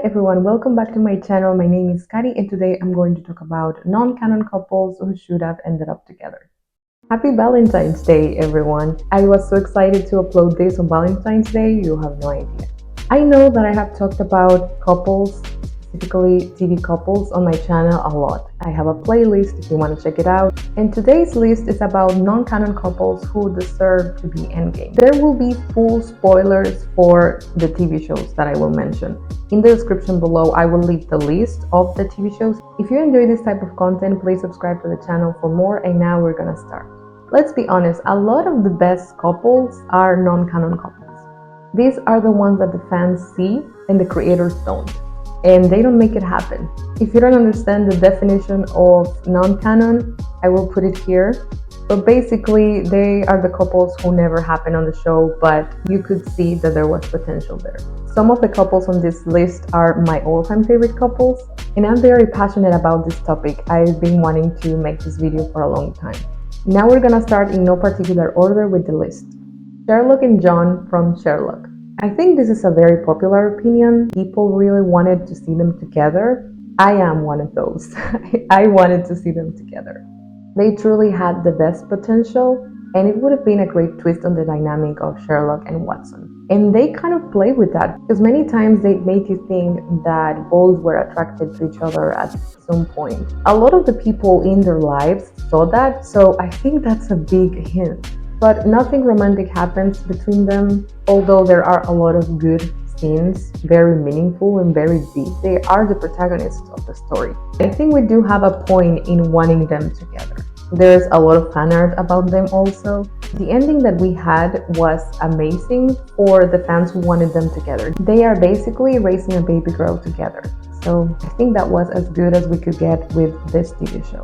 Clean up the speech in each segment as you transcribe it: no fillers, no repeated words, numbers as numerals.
everyone, welcome back to my channel. My name is Kari and today I'm going to talk about non-canon couples who should have ended up together. Happy Valentine's Day, everyone. I was so excited to upload this on Valentine's Day, you have no idea. I know that I have talked about couples, specifically TV couples, on my channel a lot. I have a playlist if you want to check it out. And today's list is about non-canon couples who deserve to be Endgame. There will be full spoilers for the TV shows that I will mention. In the description below, I will leave the list of the TV shows. If you enjoy this type of content, please subscribe to the channel for more. And now we're gonna start. Let's be honest, a lot of the best couples are non-canon couples. These are the ones that the fans see and the creators don't. And they don't make it happen. If you don't understand the definition of non-canon, I will put it here. But basically, they are the couples who never happen on the show, but you could see that there was potential there. Some of the couples on this list are my all-time favorite couples, and I'm very passionate about this topic. I've been wanting to make this video for a long time. Now we're gonna start in no particular order with the list. Sherlock and John from Sherlock. I think this is a very popular opinion. People really wanted to see them together. I am one of those. I wanted to see them together. They truly had the best potential, and it would have been a great twist on the dynamic of Sherlock and Watson. And they kind of play with that, because many times they make you think that both were attracted to each other at some point. A lot of the people in their lives saw that, so I think that's a big hint. But nothing romantic happens between them, although there are a lot of good scenes, very meaningful and very deep. They are the protagonists of the story. I think we do have a point in wanting them together. There's a lot of fan art about them also. The ending that we had was amazing for the fans who wanted them together. They are basically raising a baby girl together. So I think that was as good as we could get with this TV show.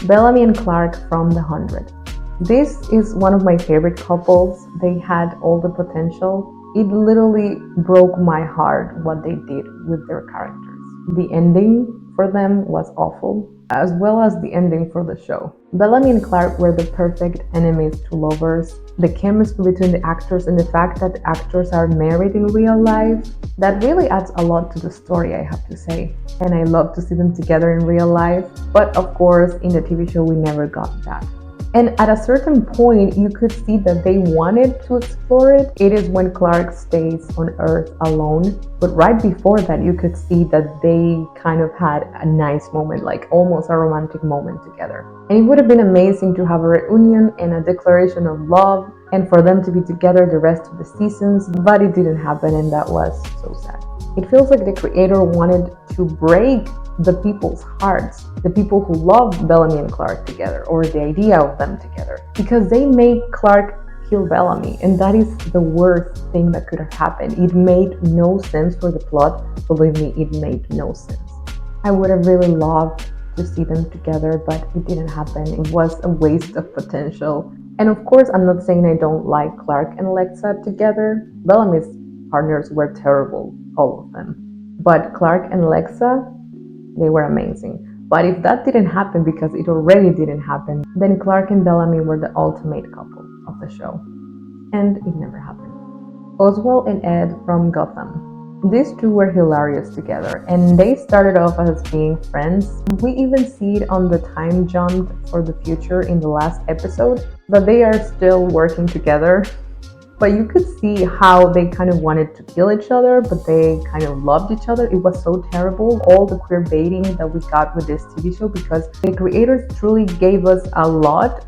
Bellamy and Clark from The 100. This is one of my favorite couples. They had all the potential. It literally broke my heart what they did with their characters. The ending for them was awful, as well as the ending for the show. Bellamy and Clark were the perfect enemies to lovers. The chemistry between the actors and the fact that the actors are married in real life, that really adds a lot to the story, I have to say. And I love to see them together in real life, but of course in the TV show we never got that. And at a certain point, you could see that they wanted to explore it. It is when Clark stays on Earth alone. But right before that, you could see that they kind of had a nice moment, like almost a romantic moment together. And it would have been amazing to have a reunion and a declaration of love and for them to be together the rest of the seasons, but it didn't happen and that was so sad. It feels like the creator wanted to break the people's hearts, the people who love Bellamy and Clark together, or the idea of them together, because they made Clark kill Bellamy, and that is the worst thing that could have happened. It made no sense for the plot. Believe me, it made no sense. I would have really loved to see them together, but it didn't happen. It was a waste of potential. And of course, I'm not saying I don't like Clark and Lexa together. Bellamy's partners were terrible, all of them. But Clark and Lexa, they were amazing. But if that didn't happen, because it already didn't happen, then Clark and Bellamy were the ultimate couple of the show. And it never happened. Oswald and Ed from Gotham. These two were hilarious together, and they started off as being friends. We even see it on the time jump for the future in the last episode, but they are still working together. But you could see how they kind of wanted to kill each other, but they kind of loved each other. It was so terrible, all the queer baiting that we got with this TV show, because the creators truly gave us a lot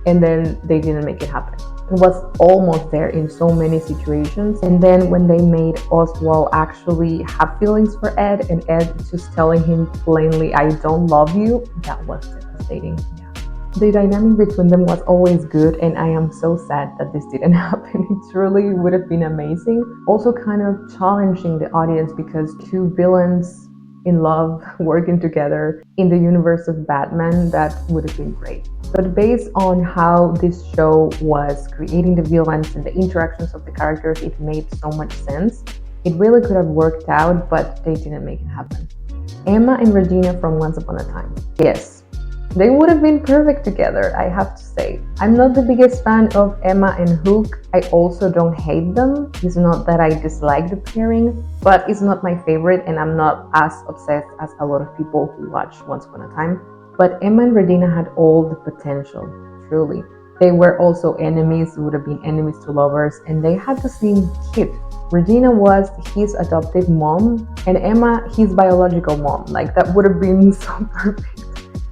and then they didn't make it happen. It was almost there in so many situations. And then when they made Oswald actually have feelings for Ed, and Ed just telling him plainly, "I don't love you," that was devastating. The dynamic between them was always good, and I am so sad that this didn't happen. It truly would have been amazing. Also kind of challenging the audience, because two villains in love working together in the universe of Batman, that would have been great. But based on how this show was creating the villains and the interactions of the characters, it made so much sense. It really could have worked out, but they didn't make it happen. Emma and Regina from Once Upon a Time. Yes. They would have been perfect together, I have to say. I'm not the biggest fan of Emma and Hook. I also don't hate them. It's not that I dislike the pairing, but it's not my favorite, and I'm not as obsessed as a lot of people who watch Once Upon a Time. But Emma and Regina had all the potential, truly. They were also enemies, would have been enemies to lovers, and they had the same kid. Regina was his adoptive mom, and Emma his biological mom. Like, that would have been so perfect.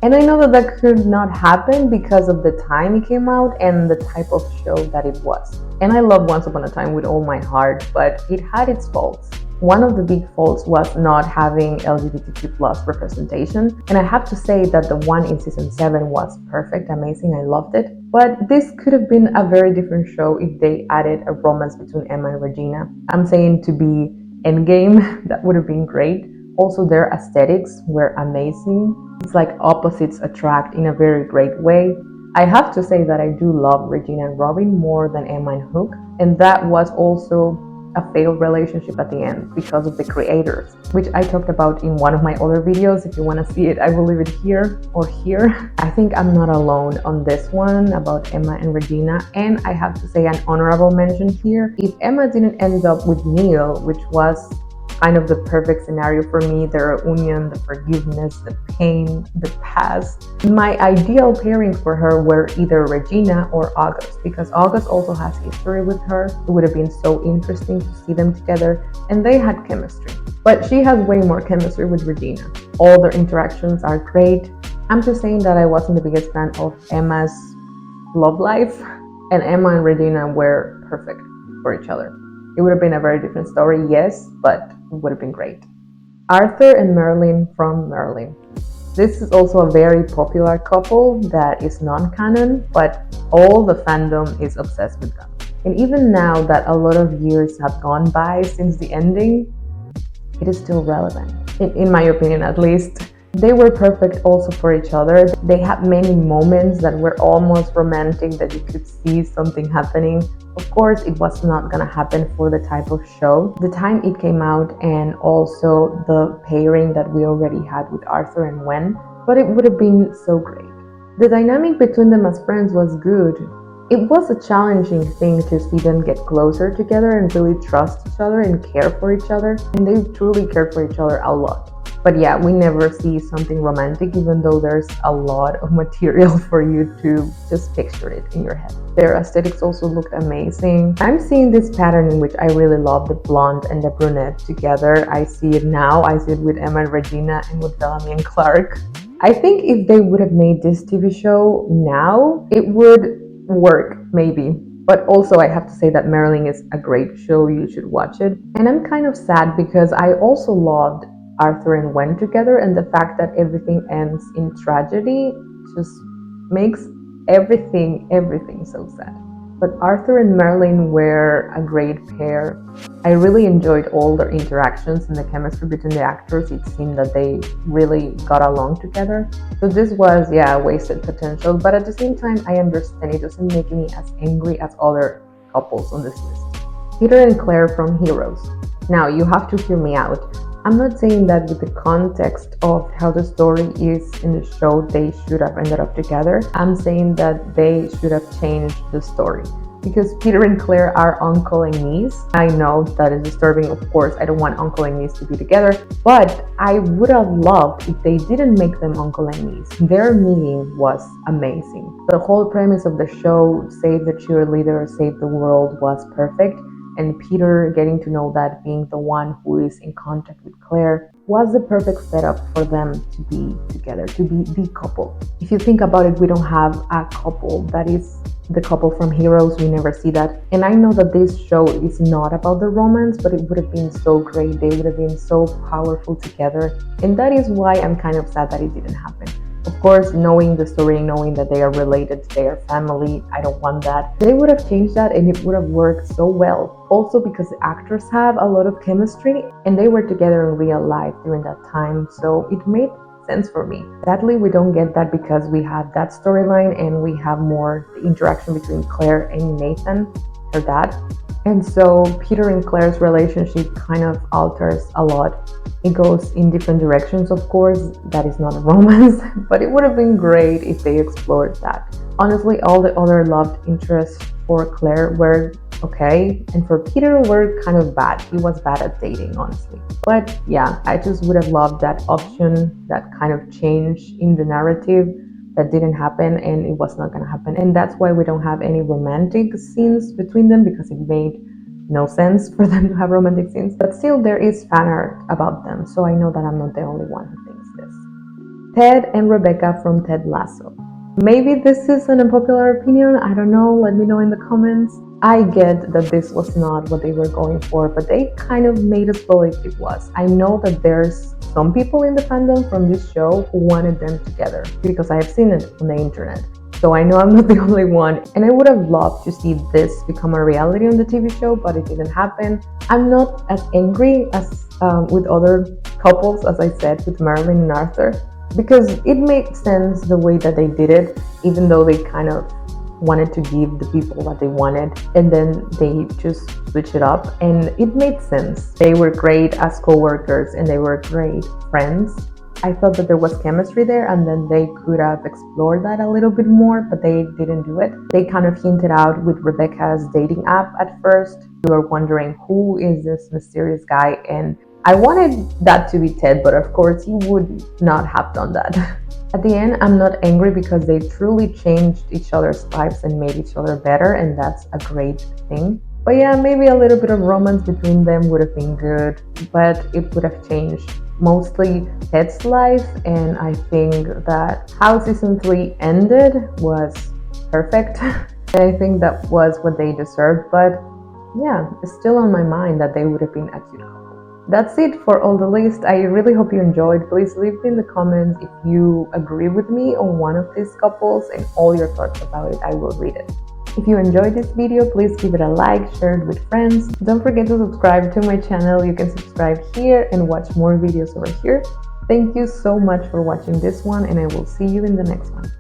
And I know that that could not happen because of the time it came out and the type of show that it was. And I love Once Upon a Time with all my heart, but it had its faults. One of the big faults was not having LGBTQ plus representation. And I have to say that the one in season 7 was perfect, amazing, I loved it. But this could have been a very different show if they added a romance between Emma and Regina. I'm saying to be Endgame, that would have been great. Also, their aesthetics were amazing. It's like opposites attract in a very great way. I have to say that I do love Regina and Robin more than Emma and Hook, and that was also a failed relationship at the end because of the creators, which I talked about in one of my other videos. If you want to see it, I will leave it here or here. I think I'm not alone on this one about Emma and Regina, and I have to say an honorable mention here. If Emma didn't end up with Neil, which was kind of the perfect scenario for me, the reunion, the forgiveness, the pain, the past. My ideal pairings for her were either Regina or August, because August also has history with her. It would have been so interesting to see them together, and they had chemistry. But she has way more chemistry with Regina. All their interactions are great. I'm just saying that I wasn't the biggest fan of Emma's love life, and Emma and Regina were perfect for each other. It would have been a very different story, yes, but it would have been great. Arthur and Merlin from Merlin. This is also a very popular couple that is non-canon, but all the fandom is obsessed with them. And even now that a lot of years have gone by since the ending, it is still relevant, in my opinion at least. They were perfect also for each other. They had many moments that were almost romantic, that you could see something happening. Of course, it was not gonna happen for the type of show, the time it came out, and also the pairing that we already had with Arthur and Gwen, but it would have been so great. The dynamic between them as friends was good. It was a challenging thing to see them get closer together and really trust each other and care for each other, and they truly cared for each other a lot. But yeah, we never see something romantic, even though there's a lot of material for you to just picture it in your head. Their aesthetics also looked amazing. I'm seeing this pattern in which I really love the blonde and the brunette together. I see it now. I see it with Emma and Regina and with Bellamy and Clark. I think if they would have made this TV show now, it would work, maybe. But also, I have to say that Merlin is a great show. You should watch it. And I'm kind of sad because I also loved Arthur and Gwen together, and the fact that everything ends in tragedy just makes everything so sad. But Arthur and Merlin were a great pair. I really enjoyed all their interactions and the chemistry between the actors. It seemed that they really got along together. So this was, yeah, wasted potential, but at the same time, I understand it doesn't make me as angry as other couples on this list. Peter and Claire from Heroes. Now, you have to hear me out. I'm not saying that with the context of how the story is in the show, they should have ended up together. I'm saying that they should have changed the story. Because Peter and Claire are uncle and niece. I know that is disturbing, of course. I don't want uncle and niece to be together. But I would have loved if they didn't make them uncle and niece. Their meeting was amazing. The whole premise of the show, save the cheerleader, save the world, was perfect. And Peter getting to know that, being the one who is in contact with Claire, was the perfect setup for them to be together, to be the couple. If you think about it, we don't have a couple that is the couple from Heroes. We never see that. And I know that this show is not about the romance, but it would have been so great. They would have been so powerful together. And that is why I'm kind of sad that it didn't happen. Of course, knowing the story, knowing that they are related, they are family, I don't want that. They would have changed that and it would have worked so well. Also because the actors have a lot of chemistry and they were together in real life during that time, so it made sense for me. Sadly, we don't get that because we have that storyline and we have more the interaction between Claire and Nathan, her dad. And so Peter and Claire's relationship kind of alters a lot. It goes in different directions, of course. That is not a romance, but it would have been great if they explored that. Honestly, all the other love interests for Claire were okay, and for Peter were kind of bad. He was bad at dating, honestly. But yeah, I just would have loved that option, that kind of change in the narrative that didn't happen, and it was not going to happen. And that's why we don't have any romantic scenes between them, because it made no sense for them to have romantic scenes. But still, there is fan art about them, so I know that I'm not the only one who thinks this. Ted and Rebecca from Ted Lasso. Maybe this is an unpopular opinion, I don't know, let me know in the comments. I get that this was not what they were going for, but they kind of made us believe it was. I know that there's some people in the fandom from this show who wanted them together, because I have seen it on the internet. So I know I'm not the only one, and I would have loved to see this become a reality on the TV show, but it didn't happen. I'm not as angry as with other couples, as I said, with Merlin and Arthur, because it made sense the way that they did it, even though they kind of wanted to give the people what they wanted, and then they just switch it up, and it made sense. They were great as co-workers and they were great friends. I thought that there was chemistry there, and then they could have explored that a little bit more, but they didn't do it. They kind of hinted out with Rebecca's dating app at first. You were wondering, who is this mysterious guy? And I wanted that to be Ted, but of course he would not have done that. At the end, I'm not angry because they truly changed each other's lives and made each other better, and that's a great thing. But yeah, maybe a little bit of romance between them would have been good, but it would have changed mostly Ted's life, and I think that how season 3 ended was perfect. And I think that was what they deserved, but yeah, it's still on my mind that they would have been a cute couple. That's it for all the list. I really hope you enjoyed. Please leave in the comments if you agree with me on one of these couples, and all your thoughts about it. I will read it. If you enjoyed this video, please give it a like, share it with friends. Don't forget to subscribe to my channel. You can subscribe here and watch more videos over here. Thank you so much for watching this one, and I will see you in the next one.